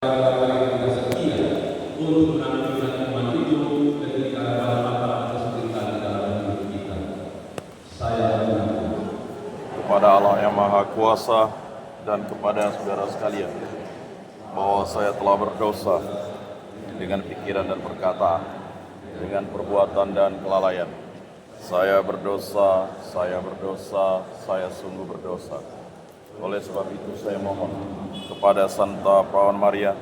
kita setia untuk menampilkan iman itu ketika ada masalah atau kesulitan di dalam hidup kita. Saya mengaku kepada Allah yang Maha Kuasa dan kepada saudara sekalian bahwa saya telah berdosa dengan pikiran dan perkataan, dengan perbuatan dan kelalaian. Saya berdosa, saya sungguh berdosa. Oleh sebab itu saya mohon kepada Santa Perawan Maria,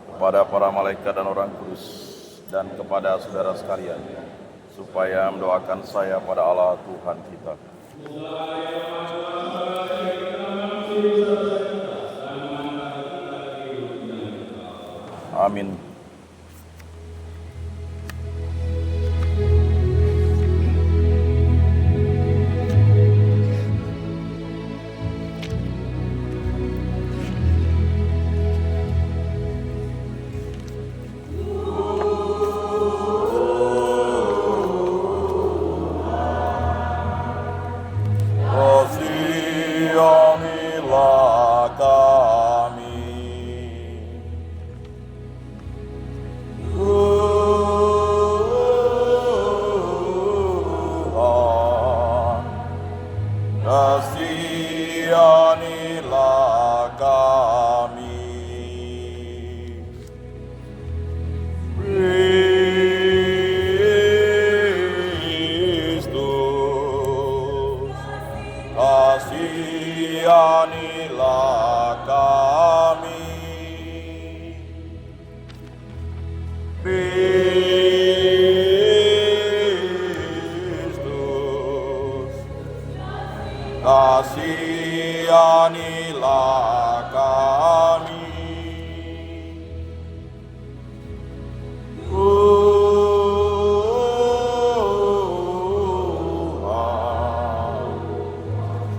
kepada para malaikat dan orang kudus, dan kepada saudara sekalian, supaya mendoakan saya pada Allah Tuhan kita. Amin. Kasihanilah kami, Tuhan. Kasihanilah kami, Kristus. Kasihanilah kami, Kristus. Kasihanilah kami, Tuhan.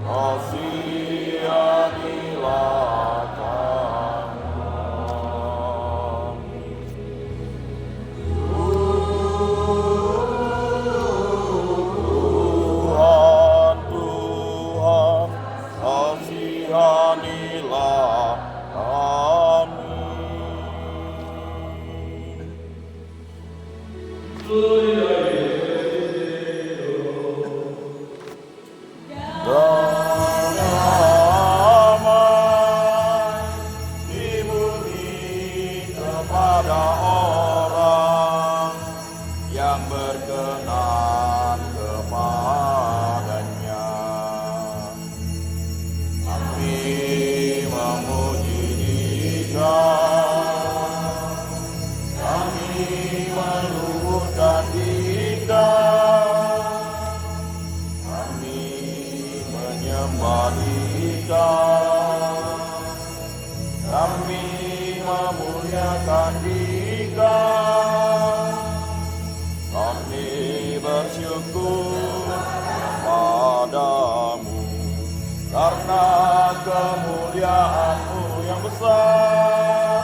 Kasihanilah kami, Tuhan, Tuhan. Kasihanilah kami. Damai di bumi kepada orang yang berkenan kepadanya. Kami memuji Dia, kami meluhurkan Dia, kami menyembah Dia, kami memuliakan Dia, kami bersyukur kepadamu karena kemuliaan-Mu yang besar.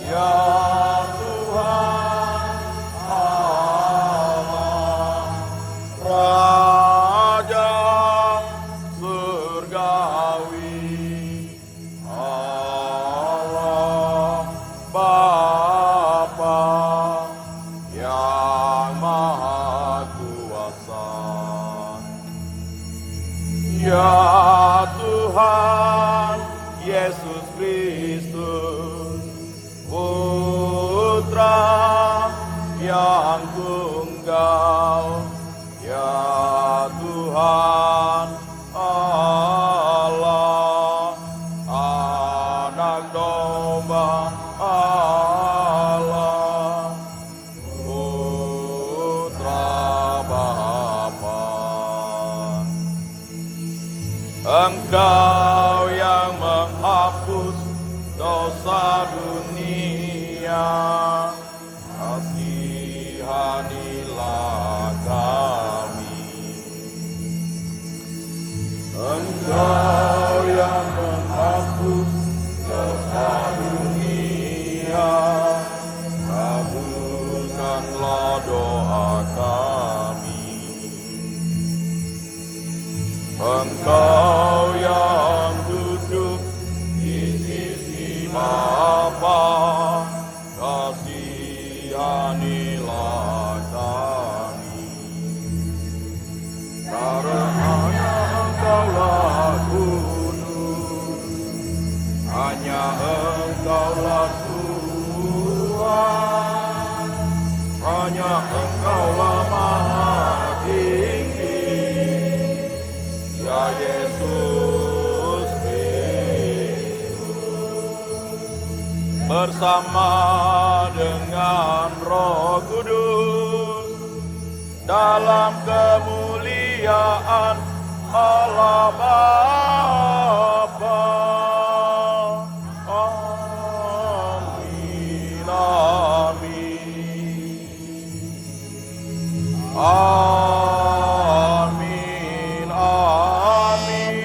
Ya Tuhan Allah, Raja surgawi, Allah Bapa yang Maha Kuasa. Ya Tuhan Yesus Kristus, Putra yang tunggal. Ya Tuhan Allah, Anak Domba Allah, Putra Bapa. Engkau yang menghapus dosa dunia, kasihanilah kami. Engkau yang menghapus dosa dunia, kabulkanlah doa kami. Engkau yang duduk di sisi Bapa, kasihanilah kami, karena Engkaulah kudus, hanya Engkaulah Tuhan, hanya Engkaulah Maha Tinggi, ya Yesus bersama dengan Roh Kudus dalam kemuliaan Allah Bapa. Amin, amin, amin, amin.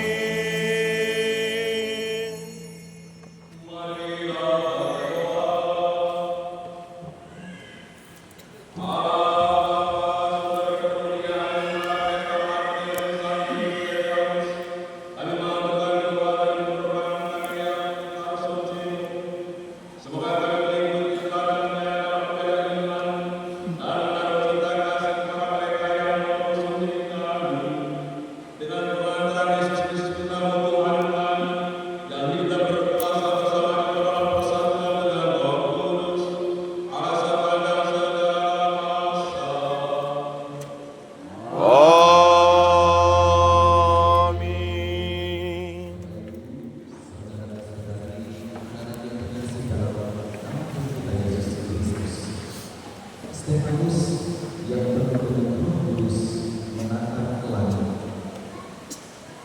Stefanus yang penuh dengan Roh Kudus menatap ke langit,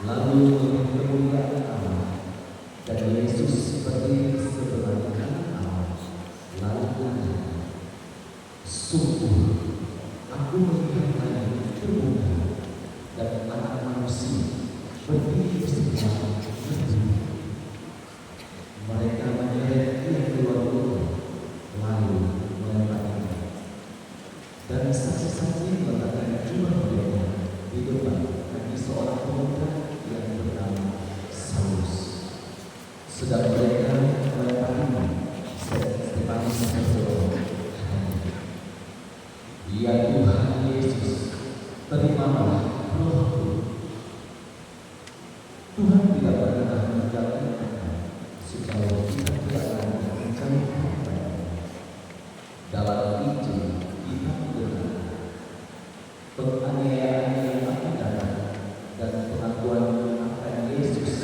lalu melihat kemuliaan Allah dan Yesus berdiri sebelah kanan Allah, lalu berkata, "Sungguh, aku melihat langit terbuka dan Anak Manusia berdiri di sebelah kanan." Mereka menyeret Dia keluar rumah, lalu melemparkannya. Dan saksi-saksi meletakkan jubah mereka di depan kaki seorang pemuda yang bernama Saulus. Sedang mereka melemparkannya, Stefanus berdoa, "Ya Tuhan Yesus, terimalah rohku." Tuhan tidak pernah meninggalkan kita supaya kita tidak lagi mencari Tuhan. Dalam Injil kita mendengar penganiayaan yang akan datang dan pengakuan akan Yesus,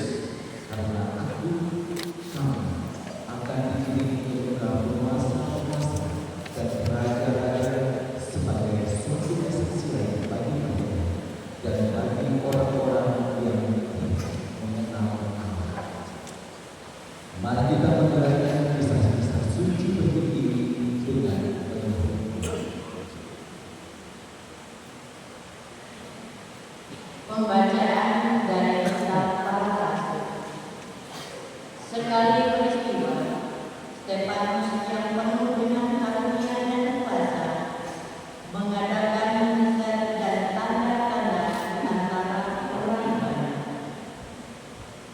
karena aku, kamu akan dikirim ke penguasa-penguasa dan raja-raja sebagai suatu kesaksian bagi mereka dan bagi orang-orang yang tidak mengenal Allah. Mari kita mendengarkan kisah-kisah suci berikut ini dengan penuh. Pembacaan dari Kitab Para Rasul. Sekali peristiwa, Stefanus yang penuh dengan karunia dan kuasa mengadakan mujizat dan tanda-tanda di antara orang banyak.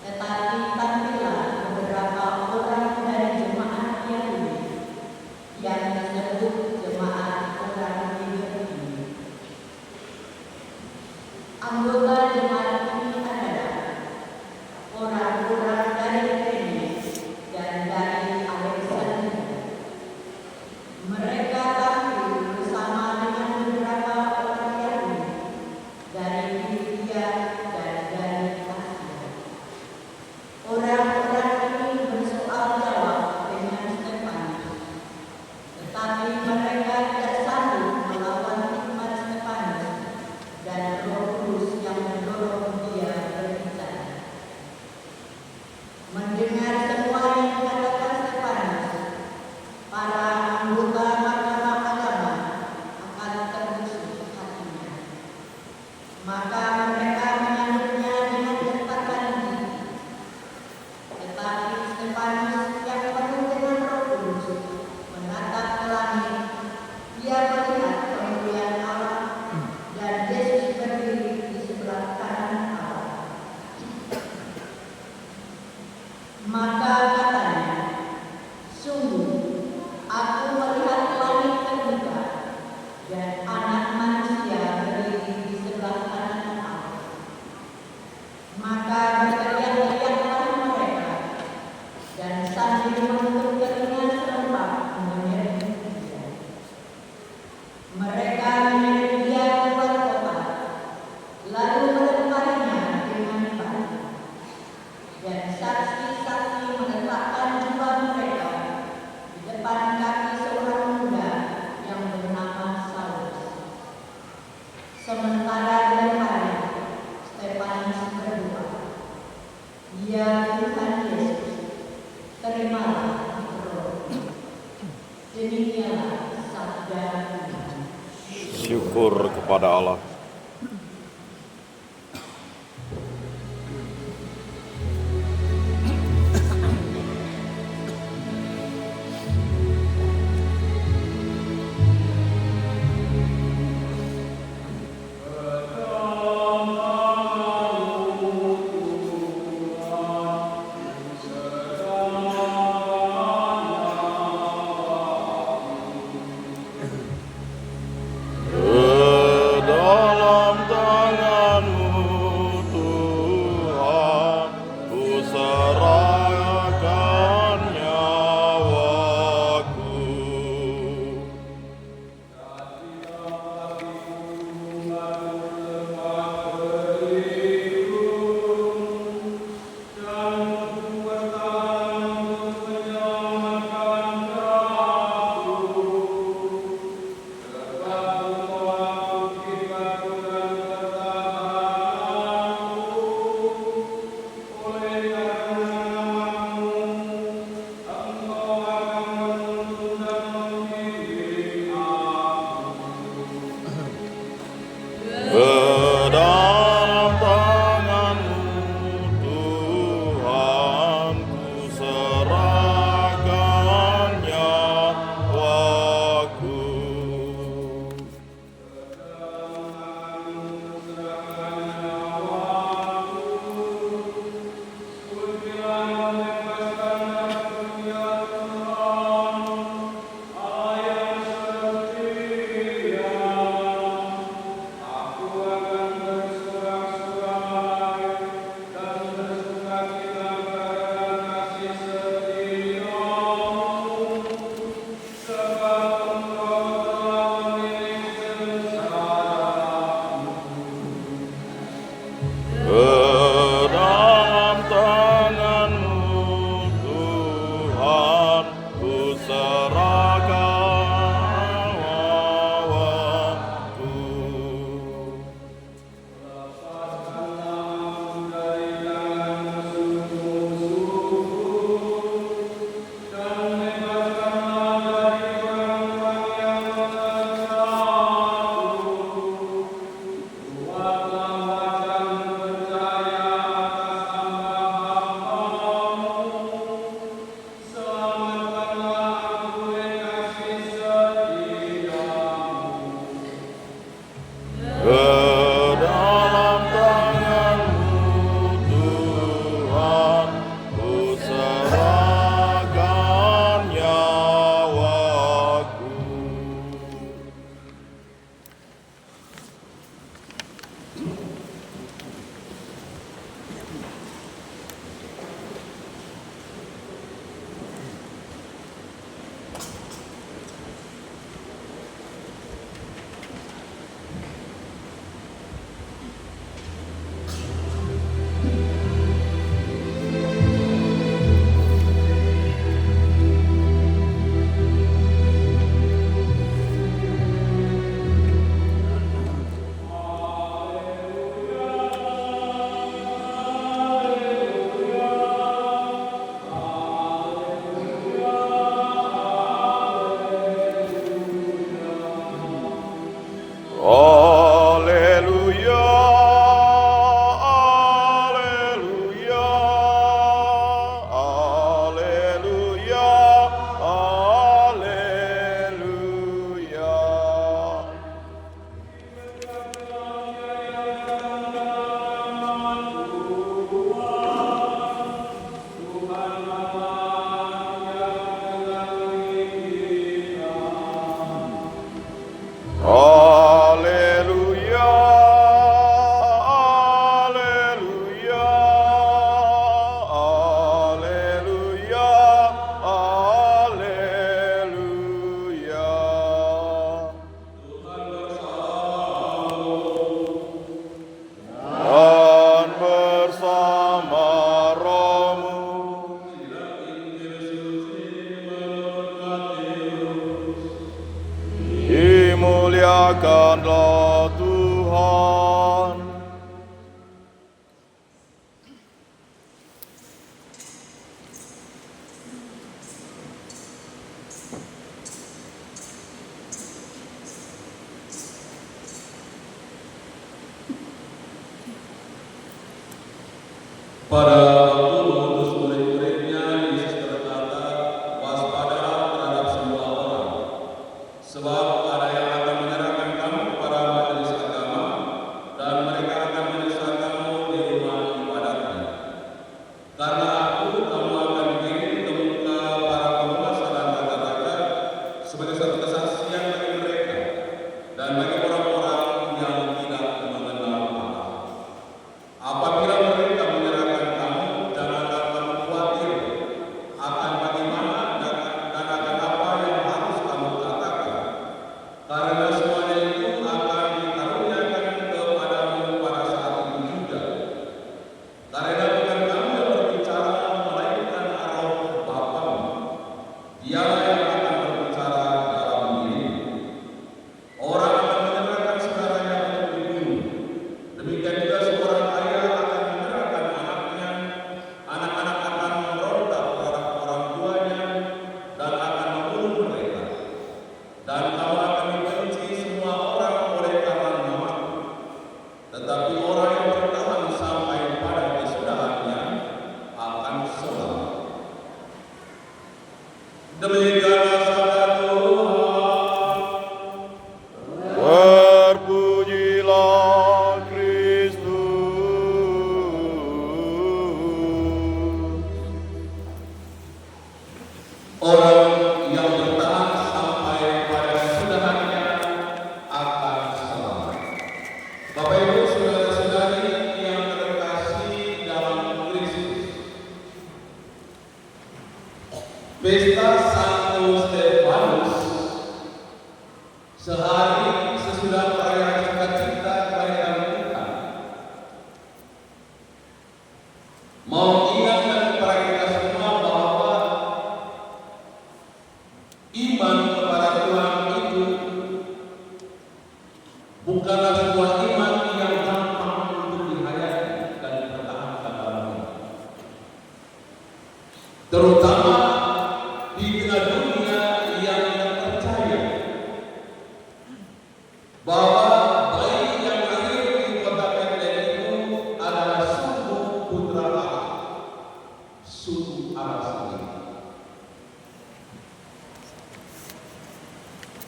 Tetapi tampillah beberapa orang dari jemaat Yahudi yang disebut jemaat orang Yahudi. Anggota jemaat ini adalah dan sambil menutup telinga serempak mendengar dia. Mereka menyeret dia keluar kota, lalu melemparinya dengan batu. Dan saksi-saksi meletakkan jubah mereka di depan kaki seorang muda yang bernama Saulus. Sementara dilempari, Stefanus berdoa, "Ya Tuhan Yesus, terimalah roh." Demikianlah sabda Tuhan. Syukur kepada Allah. Muliakanlah Tuhan. Pada waktu mengutus murid-muridnya, Yesus berkata, waspadalah terhadap semua orang, sebab ada yang akan menyerahkan kamu kepada majelis agama, dan mereka akan menyesat kamu di rumah ibadatnya. Karena aku, kamu akan dikirim ke muka para penguasa dan raja-raja sebagai satu kesaksian bagi mereka dan bagi orang-orang yang tidak mengenal Allah. Apabila mereka menyerahkan kamu, janganlah kamu khawatir akan bagaimana dan akan apa yang harus kamu katakan, karena semuanya itu akan dikaruniakan kepadamu pada saat itu juga. Karena bukan kamu yang berbicara, melainkan roh Bapamu. Dialah yang akan berbicara dalam dirimu. Orang akan menyerahkan saudaranya untuk dibunuh. Demikian juga seorang ayah akan menyerahkan anaknya, anak-anak akan memberontak terhadap orang tuanya dan akan membunuh mereka. Dan kamu akan dibenci semua orang oleh karena namaku. Tetapi orang yang bertahan sampai pada kesudahannya akan selamat. Demikianlah sabda Tuhan. Terpujilah Kristus. Orang yang bertahan sampai pada kesudahannya akan selamat. Bapak Ibu saudara-saudari yang terkasih dalam Kristus, pesta Santo Stefanus sehari sesudah perayaan sukacita kelahiran Tuhan mau ingatkan kepada kita semua bahwa iman kepada Tuhan itu bukanlah sebuah iman yang gampang untuk dihayati dan dipertahankan dalam hidup, terutama di tengah dunia yang tidak percaya bahwa bayi yang lahir di kota Bethlehem itu adalah sungguh putra Allah, sungguh Allah sendiri.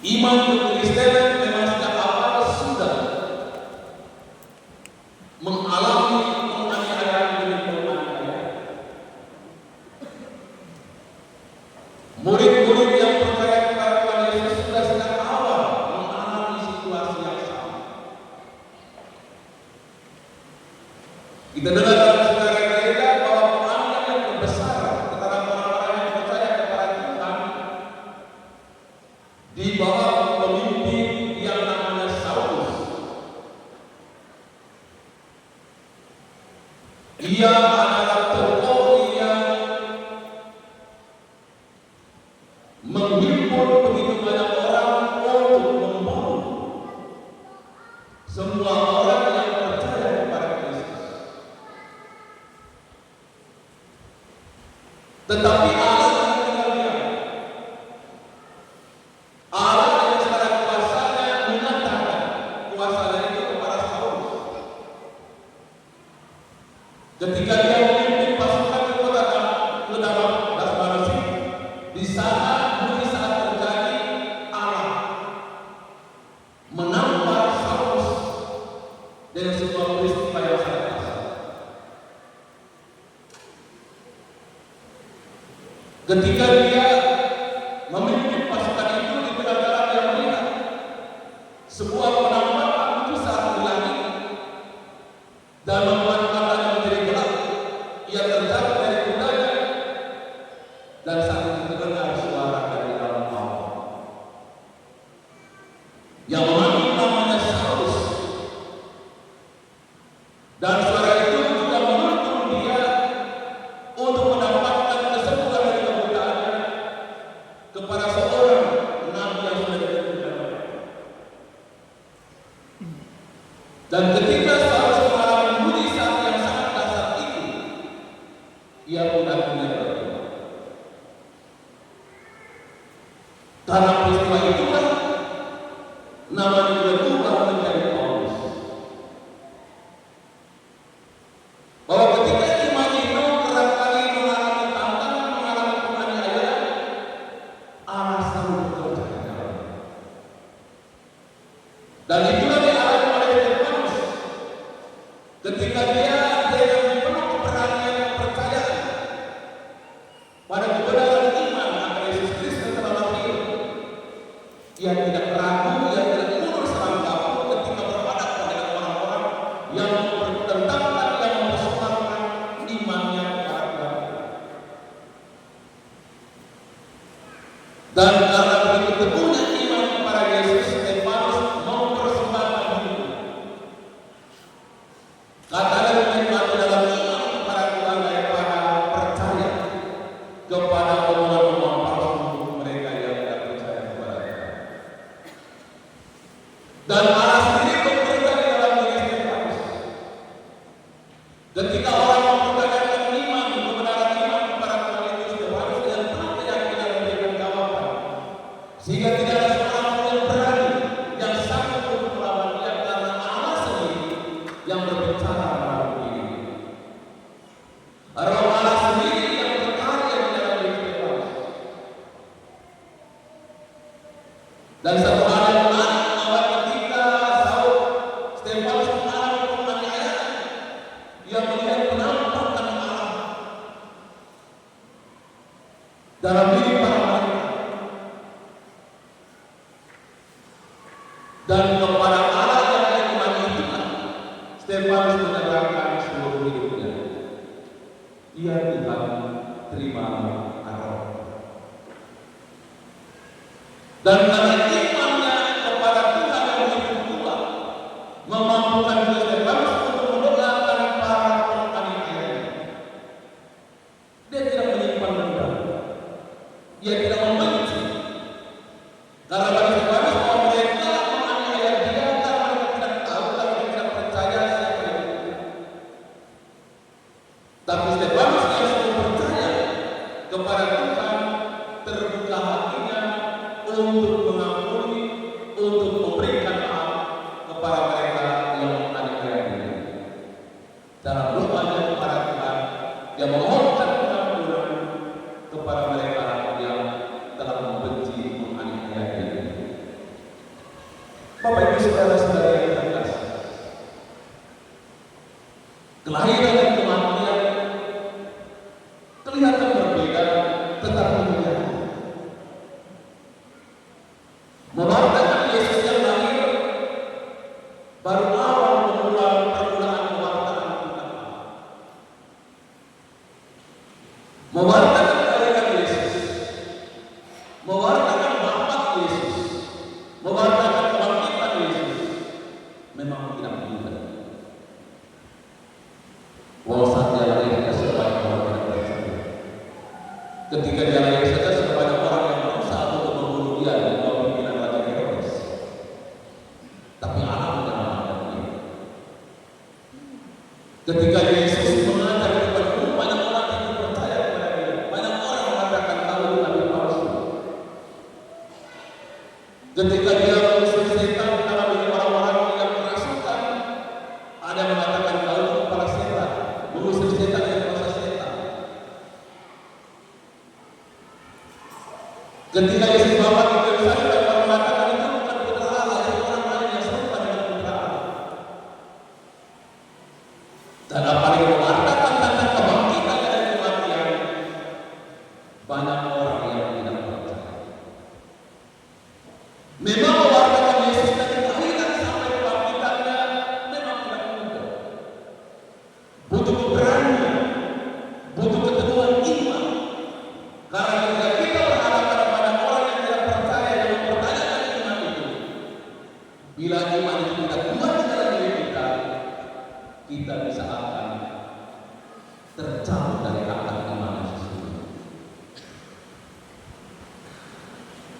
Iman kekristenan memang sejak awal sudah mengalami penganiayaan demi penganiayaan. Murid-murid yang percaya kepada Tuhan Yesus sudah sejak awal mengalami situasi yang sama. Kita dengar dalam sejarah gereja bahwa penganiayaan yang terbesar terhadap orang-orang yang percaya kepada Tuhan di bawah pemimpin yang namanya Saulus. Ia adalah tokoh yang menghimpun begitu banyak orang untuk membunuh semua orang yang percaya kepada Kristus. Tetapi Allah tidak tinggal diam. Allah yang secara kuasanya menyatakan kuasanya itu kepada Saulus. Ketika dia memimpin pasukan ke kota Damaskus, di sana mujizat terjadi. Allah menampar Saulus dengan sebuah peristiwa yang sangat dahsyat. Ketika dia memimpin pasukan itu di tengah jalan, dia melihat sebuah penampakan mujizat di langit dan membuat matanya menjadi gelap. Ia terjatuh dari kudanya dan saat itu terdengar suara dari dalam Allah yang memanggil namanya Saulus, dan suara itu juga menuntun dia untuk mendapatkan kesembuhan dari kebutaannya kepada seorang nabi yang sudah ditentukan. Karena peristiwa itulah namanya juga berubah menjadi Paulus. Bahwa ketika iman itu kerap kali mengalami tantangan, mengalami penganiayaan, Allah selalu bekerja di dalamnya. Dan itulah dialami oleh Stefanus ketika dia dengan penuh keberanian dan kepercayaan pada kebenaran iman akan Yesus Kristus telah lahir. Ia tidak ragu, ia tidak mundur selangkah pun ketika berhadapan dengan orang-orang yang mempertentangkan, yang mempersoalkan imannya kepada Tuhan. Dan karena begitu teguhnya iman kepada Yesus, Stefanus mempersembahkan hidupnya. Kata dari mereka dalam iman kepada Tuhan daripada percaya kepada omongan-omongan palsu mereka yang tidak percaya kepada Tuhan. Dan Allah sendiri bekerja di dalam diri Stefanus. Ketika orang mempertanyakan iman, kebenaran iman kepada Tuhan itu, Stefanus dengan penuh keyakinan memberikan jawaban. Sehingga tidak ada seorang pun yang berani, yang sanggup untuk melawan dia, karena Allah sendiri yang berbicara melalui diri. Roh Allah sendiri yang berkarya di dalam diri Stefanus. Dan satu hal yang menarik bahwa ketika Stefanus mengalami penganiayaan, ia melihat penampakan Allah dalam diri para malaikat. Dan kepada Allah yang ada iman itulah Stefanus menyerahkan seluruh hidupnya. Ia Tuhan, terima roh. Dan karena imannya kepada Tuhan yang begitu kuat, memampukan Stefanus untuk mendoakan para penganiayanya. Dia tidak menyimpan dendam, dia tidak membenci. Karena bagi Stefanus bahwa mereka menganiaya dia karena mereka tidak tahu, karena mereka tidak percaya siapa itu. Tapi Stefanus yang selalu percaya kepada Tuhan, terbuka hatinya untuk mengampuni, untuk memberikan maaf kepada mereka yang menganiaya dia. Dalam doanya kepada Tuhan, dia memohonkan pengampunan kepada mereka yang telah membenci, menganiaya dia. Bapak Ibu saudara-saudara yang terkasih, kelahiran dan kematian kelihatan berbeda, tetapi menyatu. Mewartakan Yesus yang lahir baru awal permulaan mewartakan tentang Allah. Mewartakan kelahiran Yesus, mewartakan wafat Yesus, mewartakan kebangkitan Yesus memang tidak mudah. Walau saat dia lahir tidak sebanyak orang yang percaya. Ketika dia lahir saja sebanyak orang yang berusaha untuk membunuh dia dan membawa pimpinan Raja Herodes. Tapi Allah menyelamatkan dia. Ketika Yesus mengajar kepada umum, banyak orang yang percaya kepada dia. Banyak orang mengatakan tahu nabi palsu. Ketika dia mengusir setan di dalam diri orang-orang yang kerasukan, ada yang mengatakan tahu itu kepala setan, mengusir setan yang kuasa setan. Ketika Yesus wafat di Yerusalem, mereka mengatakan itu bukan putra Allah, itu orang lain yang serupa dengan putra Allah. Dan apalagi mewartakan tentang kebangkitan dari kematian, banyak orang yang tidak percaya. Memang mewartakan Yesus dari kelahiran sampai kebangkitannya memang tidak mudah. Butuh keberanian, butuh keteguhan iman. Karena ketika kita berhadapan pada orang yang tidak percaya dan mempertanyakan iman itu, bila iman itu tidak kuat di dalam diri kita, kita bisa akan terjauh dari akar iman yang sesungguhnya.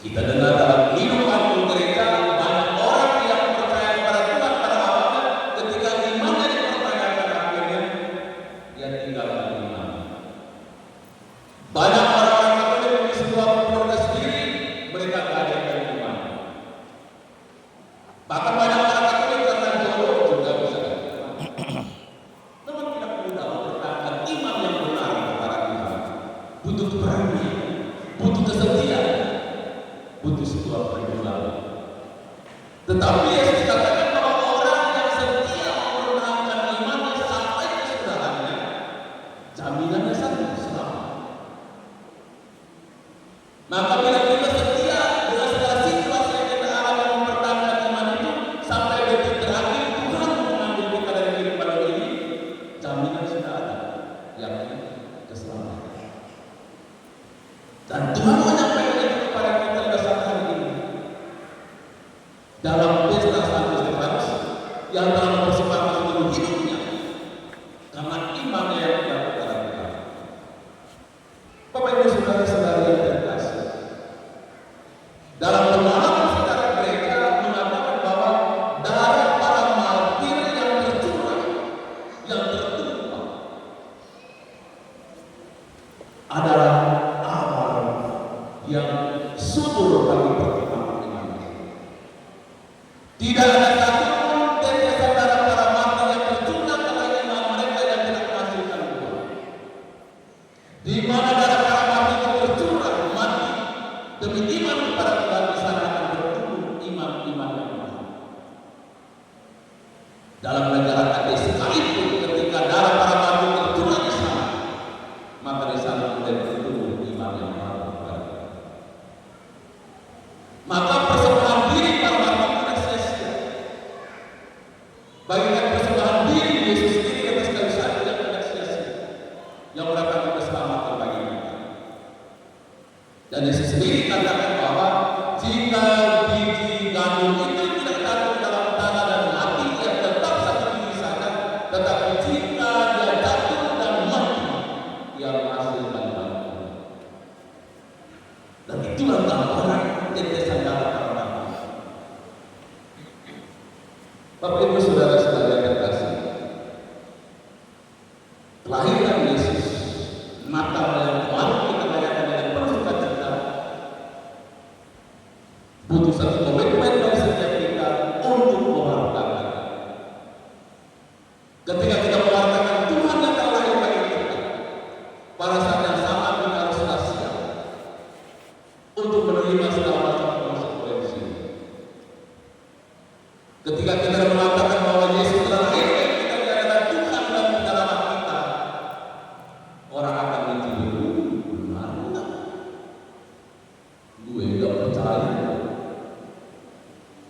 Kita dengar dalam kehidupan gereja banyak orang yang percaya kepada Tuhan pada awalnya, ketika imannya dipertanyakan akhirnya dia tinggalkan iman. Banyak orang-orang Katolik di sebuah keluarga sendiri, mereka sebuah perjuangan. Tetapi Yesus katakan bahwa orang yang setia mempertahankan imannya sampai kesudahannya, jaminannya satu, selamat. Maka bila kita setia dengan segala situasi yang kita alami mempertahankan iman itu sampai detik terakhir, Tuhan mengambil kita dari kehidupan ini, jaminan sudah ada, yakni keselamatan. Dan Tuhan menyampaikan itu kepada kita pada saat hari ini. Dalam pesta Santo Stefanus yang telah mempersembahkan seluruh hidupnya karena imannya yang tidak terkira. Bapak Ibu saudara-saudari yang terkasih, dalam pemahaman sejarah gereja mengatakan bahwa darah para martir yang tercurah, yang tertumpah adalah awal yang subur bagi perkembangan iman. Tidak ada satupun tetesan darah para martir yang tercurah karena iman mereka yang tidak menghasilkan buah. Di mana darah para martir itu tercurah mati demi iman kepada Tuhan, di sana akan bertumbuh iman-iman yang baru. Dalam negara Aceh sekalipun ketika darah para martir tercurah di sana, maka di sana mulai bertumbuh iman yang baru kepada Tuhan. Maka persembahan diri para martir tidak sia-sia. Bagikan persembahan diri Yesus sendiri di atas kayu salib yang tidak sia-sia, yang merupakan keselamatan bagi kita. Dan Yesus sendiri katakan bahwa jika biji gandum itu tidak jatuh dalam tanah dan mati, ia tetap satu biji saja. Tetapi jika dia jatuh dan mati, ia menghasilkan banyak. Dan itulah gambaran tetesan darah para martir. Bapak Ibu saudara-saudara yang terkasih, kelahiran Yesus, Natal yang kemarin kita rayakan dengan penuh sukacita, butuh satu komitmen dari setiap kita untuk mewartakan. Ketika kita mewartakan Tuhan yang telah lahir bagi kita, pada saat yang sama kita harus siap untuk menerima segala macam konsekuensi. Ketika kita mengatakan bahwa Yesus telah lahir bagi kita, dia adalah Tuhan dan penyelamat kita, orang akan mencibir, benar enggak? Gue gak percaya.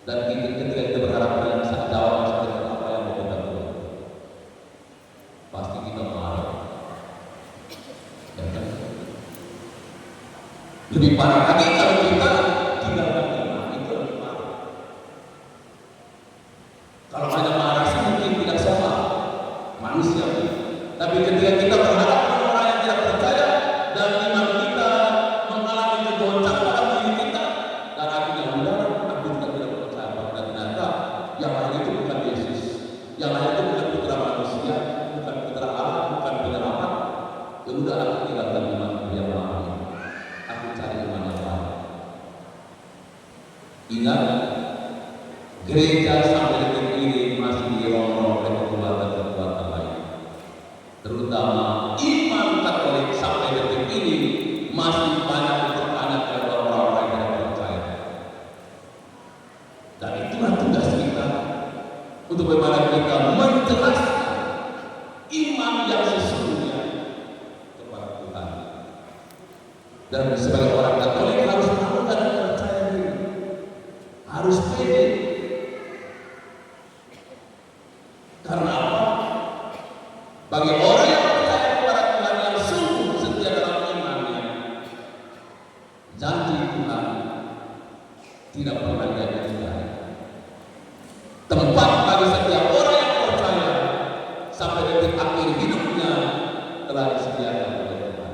Dan ketika kita berharap dengan jawaban seperti apa yang mau kita buat, pasti kita marah. Ya kan? Lebih parah lagi kalau kita tidak menerima, itu lebih parah. Kalau hanya marah sih mungkin tidak sama manusia. Tapi ketika kita berharap pada orang yang tidak percaya dan iman kita mengalami kegoncang dalam diri kita, dan akhirnya benar, aku juga tidak percaya bahwa ternyata yang lain itu bukan Yesus, yang lain itu bukan putra manusia, bukan putra Allah, bukan penyelamat. Ya udah, aku tinggalkan iman yang lama ini. Aku cari iman yang baru. Ingat, gereja sampai detik ini masih dirongrong oleh kekuatan-kekuatan lain. Terutama iman Katolik sampai detik ini masih banyak dipertanyakan oleh orang-orang yang tidak percaya. Dan itulah tugas kita untuk bagaimana kita menjelaskan iman yang sesungguhnya kepada Tuhan. Dan sebagai orang Katolik harus melakukan percaya diri, harus pede. Karena apa? Bagi orang yang percaya kepada Tuhan yang sungguh setia dalam imannya, janji Tuhan tidak pernah diingkari. Tempat bagi setiap orang yang percaya sampai detik akhir hidupnya telah disediakan oleh Tuhan.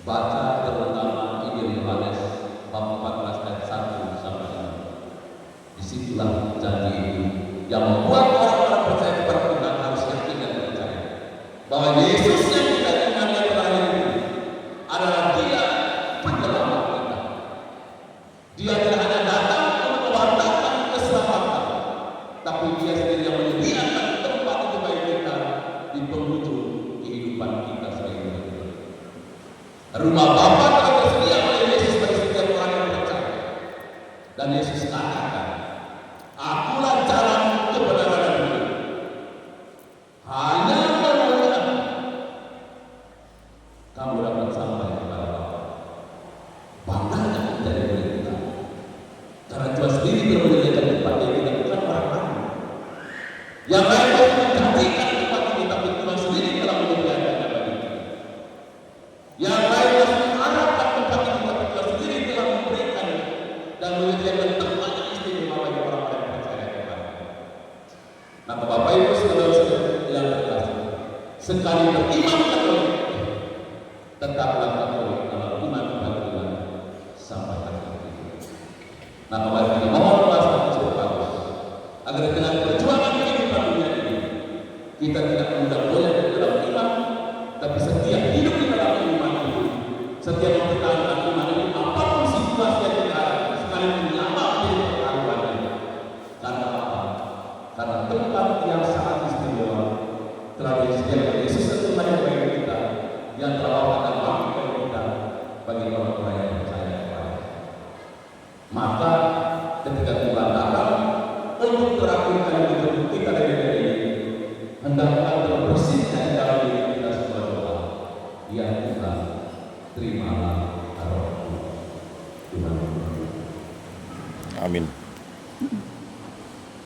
Baca terutama Injil Yohanes bab 14 ayat 1 sampai 6. Disitulah janji itu yang membuat orang-orang percaya kepada Tuhan harus yakin dan percaya bahwa Yesus yang kita imani terakhir ini adalah Dia penyelamat kita. Dia tidak hanya datang untuk mewartakan keselamatan, tapi Dia sendiri yang menyediakan tempat itu bagi kita di penghujung kehidupan kita sebagai manusia. Rumah Bapa telah tersedia oleh Yesus bagi setiap orang yang Maka ketika Tuhan datang untuk terakhir kali menjemput kita dari dunia ini, hendaklah terbersihkan dalam diri kita sebuah doa. Ya Tuhan, terimalah rohku. Tuhan. Amin.